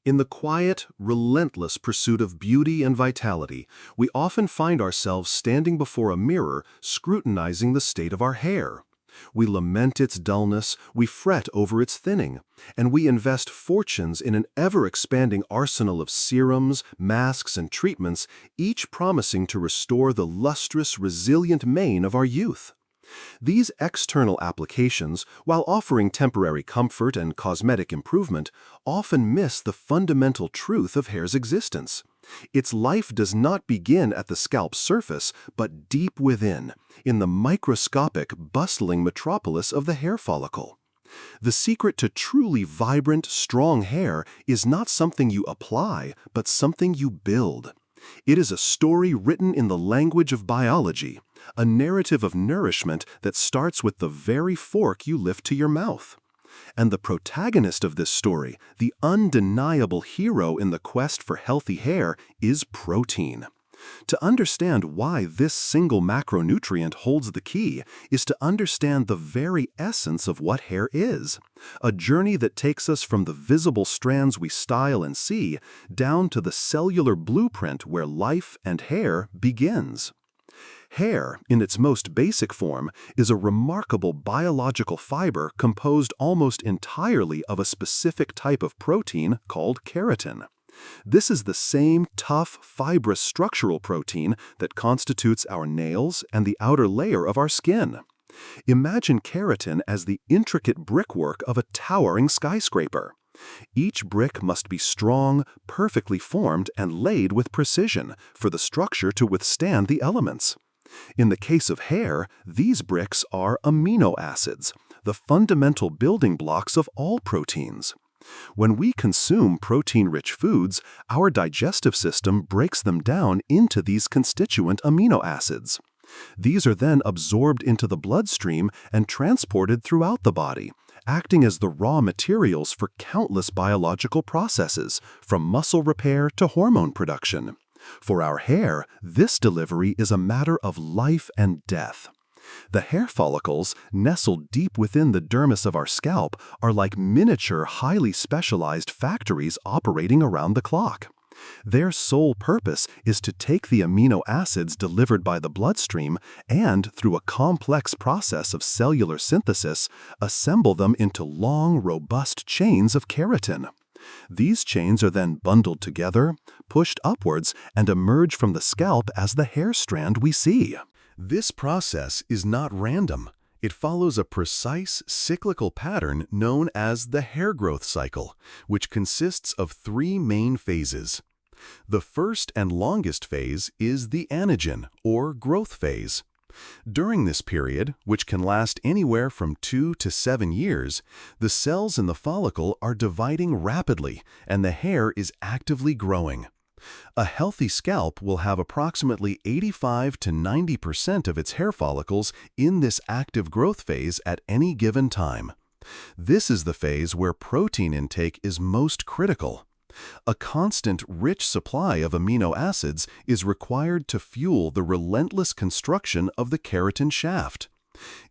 In the quiet, relentless pursuit of beauty and vitality, we often find ourselves standing before a mirror, scrutinizing the state of our hair. We lament its dullness, we fret over its thinning, and we invest fortunes in an ever-expanding arsenal of serums, masks, and treatments, each promising to restore the lustrous, resilient mane of our youth. These external applications, while offering temporary comfort and cosmetic improvement, often miss the fundamental truth of hair's existence. Its life does not begin at the scalp surface, but deep within, in the microscopic, bustling metropolis of the hair follicle. The secret to truly vibrant, strong hair is not something you apply, but something you build. It is a story written in the language of biology, a narrative of nourishment that starts with the very fork you lift to your mouth. And the protagonist of this story, the undeniable hero in the quest for healthy hair, is protein. To understand why this single macronutrient holds the key is to understand the very essence of what hair is, a journey that takes us from the visible strands we style and see down to the cellular blueprint where life and hair begins. Hair, in its most basic form, is a remarkable biological fiber composed almost entirely of a specific type of protein called keratin. This is the same tough, fibrous structural protein that constitutes our nails and the outer layer of our skin. Imagine keratin as the intricate brickwork of a towering skyscraper. Each brick must be strong, perfectly formed, and laid with precision for the structure to withstand the elements. In the case of hair, these bricks are amino acids, the fundamental building blocks of all proteins. When we consume protein-rich foods, our digestive system breaks them down into these constituent amino acids. These are then absorbed into the bloodstream and transported throughout the body, acting as the raw materials for countless biological processes, from muscle repair to hormone production. For our hair, this delivery is a matter of life and death. The hair follicles, nestled deep within the dermis of our scalp, are like miniature, highly specialized factories operating around the clock. Their sole purpose is to take the amino acids delivered by the bloodstream and, through a complex process of cellular synthesis, assemble them into long, robust chains of keratin. These chains are then bundled together, pushed upwards, and emerge from the scalp as the hair strand we see. This process is not random. It follows a precise cyclical pattern known as the hair growth cycle, which consists of three main phases. The first and longest phase is the anagen, or growth phase. During this period, which can last anywhere from 2 to 7 years, the cells in the follicle are dividing rapidly and the hair is actively growing. A healthy scalp will have approximately 85 to 90% of its hair follicles in this active growth phase at any given time. This is the phase where protein intake is most critical. A constant, rich supply of amino acids is required to fuel the relentless construction of the keratin shaft.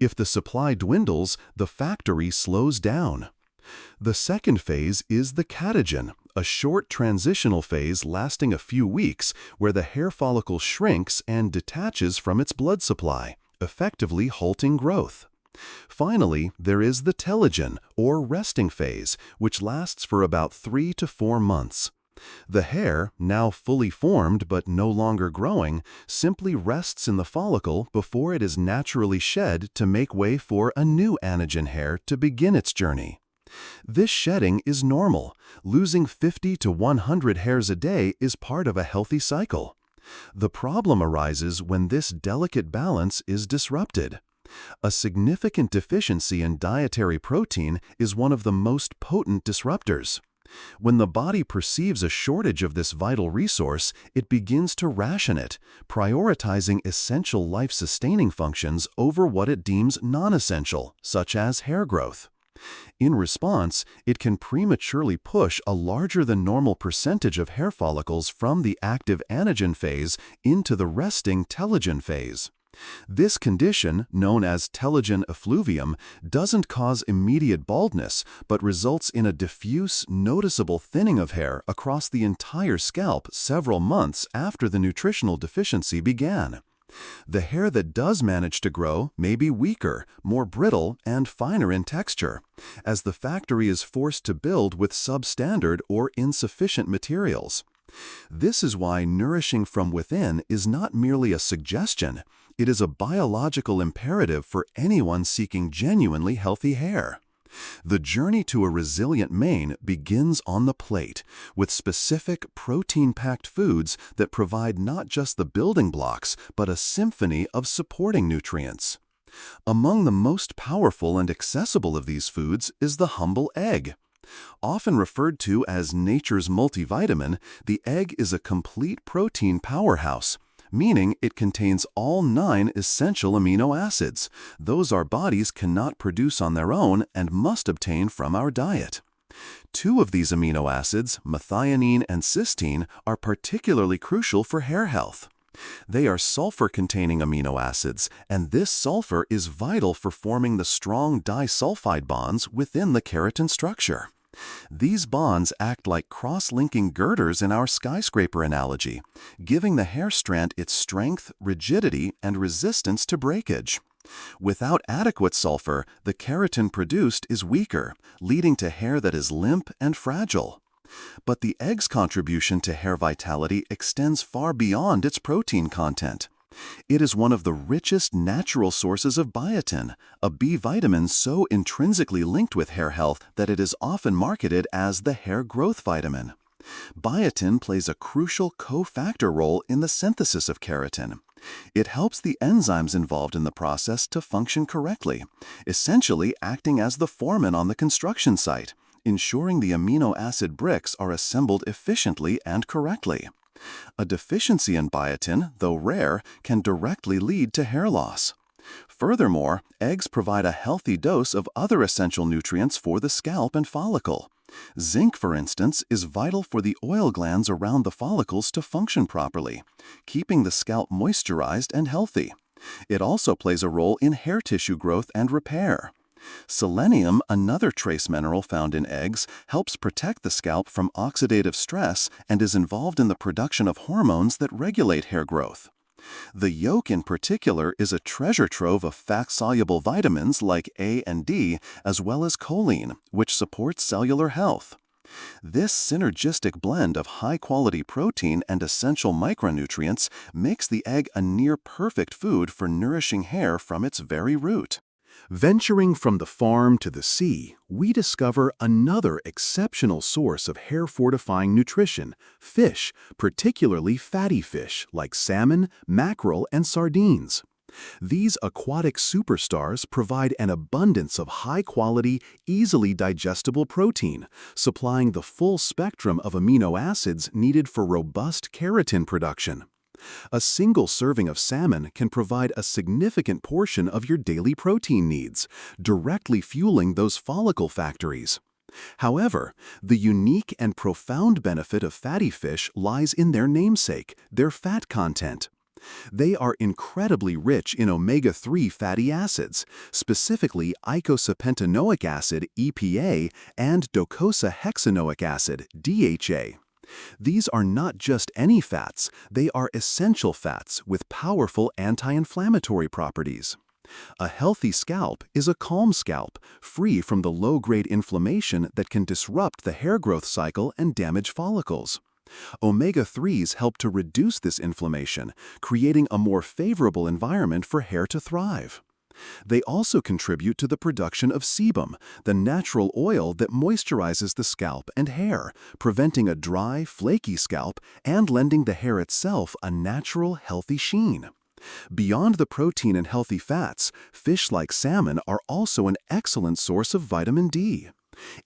If the supply dwindles, the factory slows down. The second phase is the catagen, a short transitional phase lasting a few weeks where the hair follicle shrinks and detaches from its blood supply, effectively halting growth. Finally, there is the telogen, or resting phase, which lasts for about 3 to 4 months. The hair, now fully formed but no longer growing, simply rests in the follicle before it is naturally shed to make way for a new anagen hair to begin its journey. This shedding is normal. Losing 50 to 100 hairs a day is part of a healthy cycle. The problem arises when this delicate balance is disrupted. A significant deficiency in dietary protein is one of the most potent disruptors. When the body perceives a shortage of this vital resource, it begins to ration it, prioritizing essential life-sustaining functions over what it deems non-essential, such as hair growth. In response, it can prematurely push a larger than normal percentage of hair follicles from the active anagen phase into the resting telogen phase. This condition, known as telogen effluvium, doesn't cause immediate baldness, but results in a diffuse, noticeable thinning of hair across the entire scalp several months after the nutritional deficiency began. The hair that does manage to grow may be weaker, more brittle, and finer in texture, as the factory is forced to build with substandard or insufficient materials. This is why nourishing from within is not merely a suggestion, it is a biological imperative for anyone seeking genuinely healthy hair. The journey to a resilient mane begins on the plate, with specific protein-packed foods that provide not just the building blocks, but a symphony of supporting nutrients. Among the most powerful and accessible of these foods is the humble egg. Often referred to as nature's multivitamin, the egg is a complete protein powerhouse, meaning it contains all 9 essential amino acids, those our bodies cannot produce on their own and must obtain from our diet. 2 of these amino acids, methionine and cysteine, are particularly crucial for hair health. They are sulfur-containing amino acids, and this sulfur is vital for forming the strong disulfide bonds within the keratin structure. These bonds act like cross-linking girders in our skyscraper analogy, giving the hair strand its strength, rigidity, and resistance to breakage. Without adequate sulfur, the keratin produced is weaker, leading to hair that is limp and fragile. But the egg's contribution to hair vitality extends far beyond its protein content. It is one of the richest natural sources of biotin, a B vitamin so intrinsically linked with hair health that it is often marketed as the hair growth vitamin. Biotin plays a crucial cofactor role in the synthesis of keratin. It helps the enzymes involved in the process to function correctly, essentially acting as the foreman on the construction site, ensuring the amino acid bricks are assembled efficiently and correctly. A deficiency in biotin, though rare, can directly lead to hair loss. Furthermore, eggs provide a healthy dose of other essential nutrients for the scalp and follicle. Zinc, for instance, is vital for the oil glands around the follicles to function properly, keeping the scalp moisturized and healthy. It also plays a role in hair tissue growth and repair. Selenium, another trace mineral found in eggs, helps protect the scalp from oxidative stress and is involved in the production of hormones that regulate hair growth. The yolk in particular is a treasure trove of fat-soluble vitamins like A and D, as well as choline, which supports cellular health. This synergistic blend of high-quality protein and essential micronutrients makes the egg a near-perfect food for nourishing hair from its very root. Venturing from the farm to the sea, we discover another exceptional source of hair-fortifying nutrition: fish, particularly fatty fish like salmon, mackerel, and sardines. These aquatic superstars provide an abundance of high-quality, easily digestible protein, supplying the full spectrum of amino acids needed for robust keratin production. A single serving of salmon can provide a significant portion of your daily protein needs, directly fueling those follicle factories. However, the unique and profound benefit of fatty fish lies in their namesake, their fat content. They are incredibly rich in omega-3 fatty acids, specifically eicosapentaenoic acid, EPA, and docosahexaenoic acid, DHA. These are not just any fats, they are essential fats with powerful anti-inflammatory properties. A healthy scalp is a calm scalp, free from the low-grade inflammation that can disrupt the hair growth cycle and damage follicles. Omega-3s help to reduce this inflammation, creating a more favorable environment for hair to thrive. They also contribute to the production of sebum, the natural oil that moisturizes the scalp and hair, preventing a dry, flaky scalp and lending the hair itself a natural, healthy sheen. Beyond the protein and healthy fats, fish like salmon are also an excellent source of vitamin D.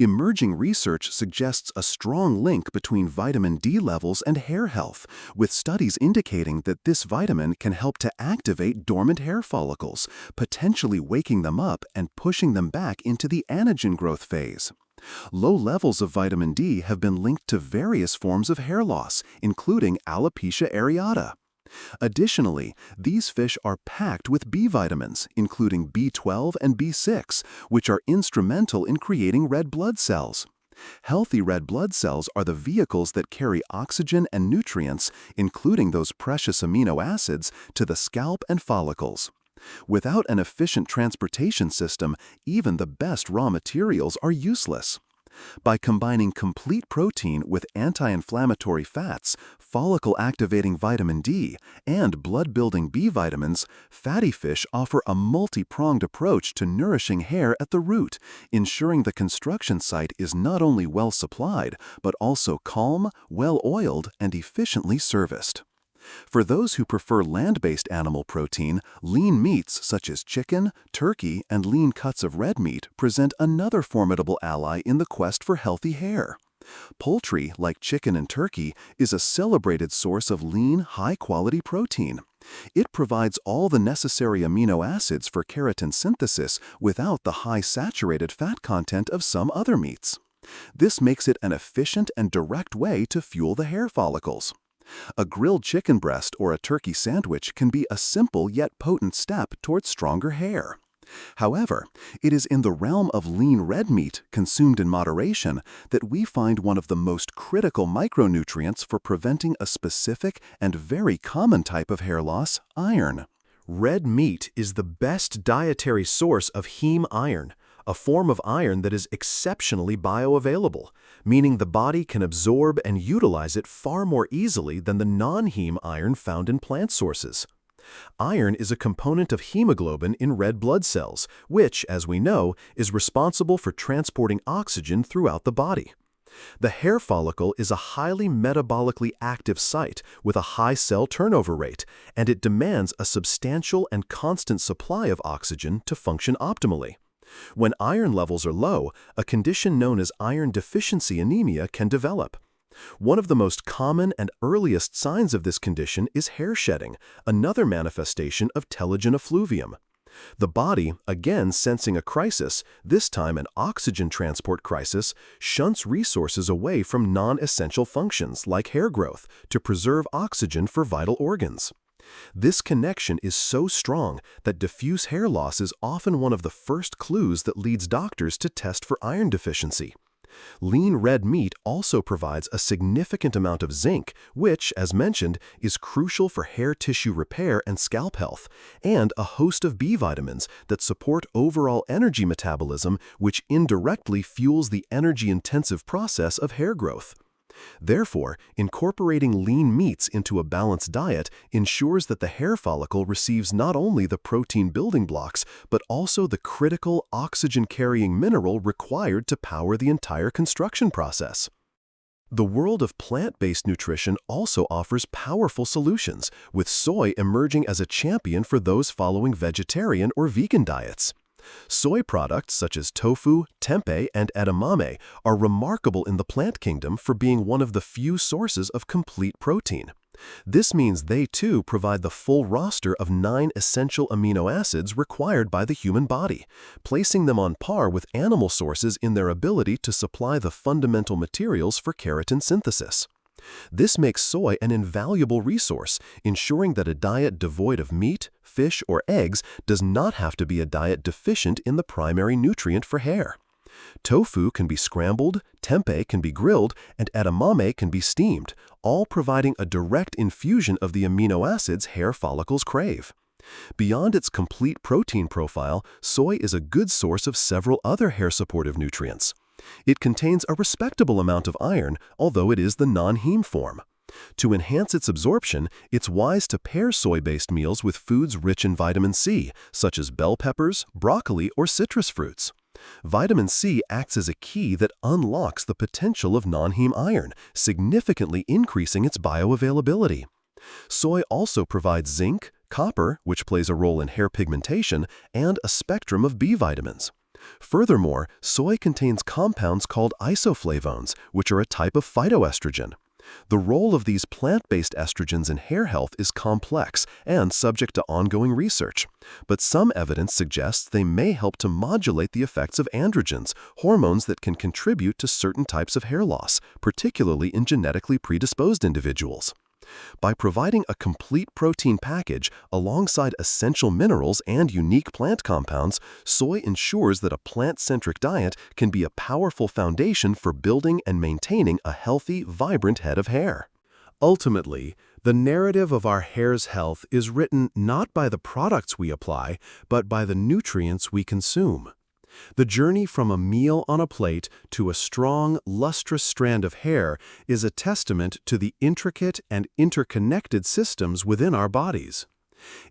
Emerging research suggests a strong link between vitamin D levels and hair health, with studies indicating that this vitamin can help to activate dormant hair follicles, potentially waking them up and pushing them back into the anagen growth phase. Low levels of vitamin D have been linked to various forms of hair loss, including alopecia areata. Additionally, these fish are packed with B vitamins, including B12 and B6, which are instrumental in creating red blood cells. Healthy red blood cells are the vehicles that carry oxygen and nutrients, including those precious amino acids, to the scalp and follicles. Without an efficient transportation system, even the best raw materials are useless. By combining complete protein with anti-inflammatory fats, follicle-activating vitamin D, and blood-building B vitamins, fatty fish offer a multi-pronged approach to nourishing hair at the root, ensuring the construction site is not only well supplied, but also calm, well-oiled, and efficiently serviced. For those who prefer land-based animal protein, lean meats such as chicken, turkey, and lean cuts of red meat present another formidable ally in the quest for healthy hair. Poultry, like chicken and turkey, is a celebrated source of lean, high-quality protein. It provides all the necessary amino acids for keratin synthesis without the high saturated fat content of some other meats. This makes it an efficient and direct way to fuel the hair follicles. A grilled chicken breast or a turkey sandwich can be a simple yet potent step towards stronger hair. However, it is in the realm of lean red meat, consumed in moderation, that we find one of the most critical micronutrients for preventing a specific and very common type of hair loss: iron. Red meat is the best dietary source of heme iron, a form of iron that is exceptionally bioavailable, meaning the body can absorb and utilize it far more easily than the non-heme iron found in plant sources. Iron is a component of hemoglobin in red blood cells, which, as we know, is responsible for transporting oxygen throughout the body. The hair follicle is a highly metabolically active site with a high cell turnover rate, and it demands a substantial and constant supply of oxygen to function optimally. When iron levels are low, a condition known as iron deficiency anemia can develop. One of the most common and earliest signs of this condition is hair shedding, another manifestation of telogen effluvium. The body, again sensing a crisis, this time an oxygen transport crisis, shunts resources away from non-essential functions like hair growth to preserve oxygen for vital organs. This connection is so strong that diffuse hair loss is often one of the first clues that leads doctors to test for iron deficiency. Lean red meat also provides a significant amount of zinc, which, as mentioned, is crucial for hair tissue repair and scalp health, and a host of B vitamins that support overall energy metabolism, which indirectly fuels the energy-intensive process of hair growth. Therefore, incorporating lean meats into a balanced diet ensures that the hair follicle receives not only the protein building blocks, but also the critical oxygen-carrying mineral required to power the entire construction process. The world of plant-based nutrition also offers powerful solutions, with soy emerging as a champion for those following vegetarian or vegan diets. Soy products such as tofu, tempeh, and edamame are remarkable in the plant kingdom for being one of the few sources of complete protein. This means they too provide the full roster of 9 essential amino acids required by the human body, placing them on par with animal sources in their ability to supply the fundamental materials for keratin synthesis. This makes soy an invaluable resource, ensuring that a diet devoid of meat, fish, or eggs does not have to be a diet deficient in the primary nutrient for hair. Tofu can be scrambled, tempeh can be grilled, and edamame can be steamed, all providing a direct infusion of the amino acids hair follicles crave. Beyond its complete protein profile, soy is a good source of several other hair-supportive nutrients. It contains a respectable amount of iron, although it is the non-heme form. To enhance its absorption, it's wise to pair soy-based meals with foods rich in vitamin C, such as bell peppers, broccoli, or citrus fruits. Vitamin C acts as a key that unlocks the potential of non-heme iron, significantly increasing its bioavailability. Soy also provides zinc, copper, which plays a role in hair pigmentation, and a spectrum of B vitamins. Furthermore, soy contains compounds called isoflavones, which are a type of phytoestrogen. The role of these plant-based estrogens in hair health is complex and subject to ongoing research, but some evidence suggests they may help to modulate the effects of androgens, hormones that can contribute to certain types of hair loss, particularly in genetically predisposed individuals. By providing a complete protein package alongside essential minerals and unique plant compounds, soy ensures that a plant-centric diet can be a powerful foundation for building and maintaining a healthy, vibrant head of hair. Ultimately, the narrative of our hair's health is written not by the products we apply, but by the nutrients we consume. The journey from a meal on a plate to a strong, lustrous strand of hair is a testament to the intricate and interconnected systems within our bodies.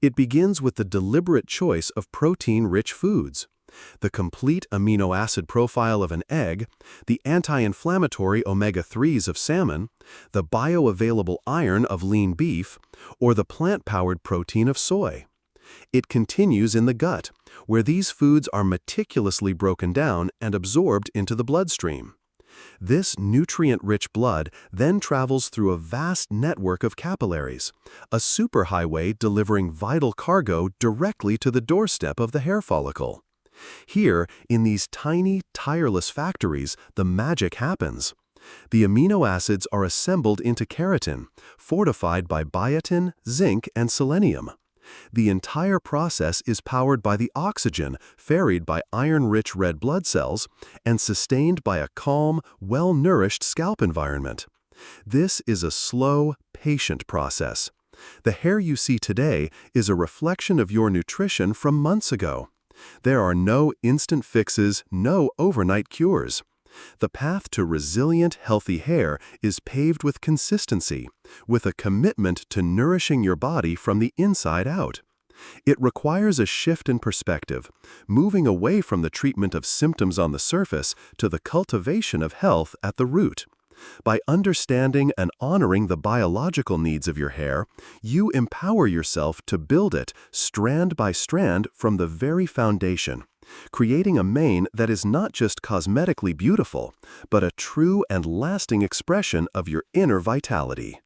It begins with the deliberate choice of protein-rich foods, the complete amino acid profile of an egg, the anti-inflammatory omega-3s of salmon, the bioavailable iron of lean beef, or the plant-powered protein of soy. It continues in the gut, where these foods are meticulously broken down and absorbed into the bloodstream. This nutrient-rich blood then travels through a vast network of capillaries, a superhighway delivering vital cargo directly to the doorstep of the hair follicle. Here, in these tiny, tireless factories, the magic happens. The amino acids are assembled into keratin, fortified by biotin, zinc, and selenium. The entire process is powered by the oxygen ferried by iron-rich red blood cells and sustained by a calm, well-nourished scalp environment. This is a slow, patient process. The hair you see today is a reflection of your nutrition from months ago. There are no instant fixes, no overnight cures. The path to resilient, healthy hair is paved with consistency, with a commitment to nourishing your body from the inside out. It requires a shift in perspective, moving away from the treatment of symptoms on the surface to the cultivation of health at the root. By understanding and honoring the biological needs of your hair, you empower yourself to build it strand by strand from the very foundation, creating a mane that is not just cosmetically beautiful, but a true and lasting expression of your inner vitality.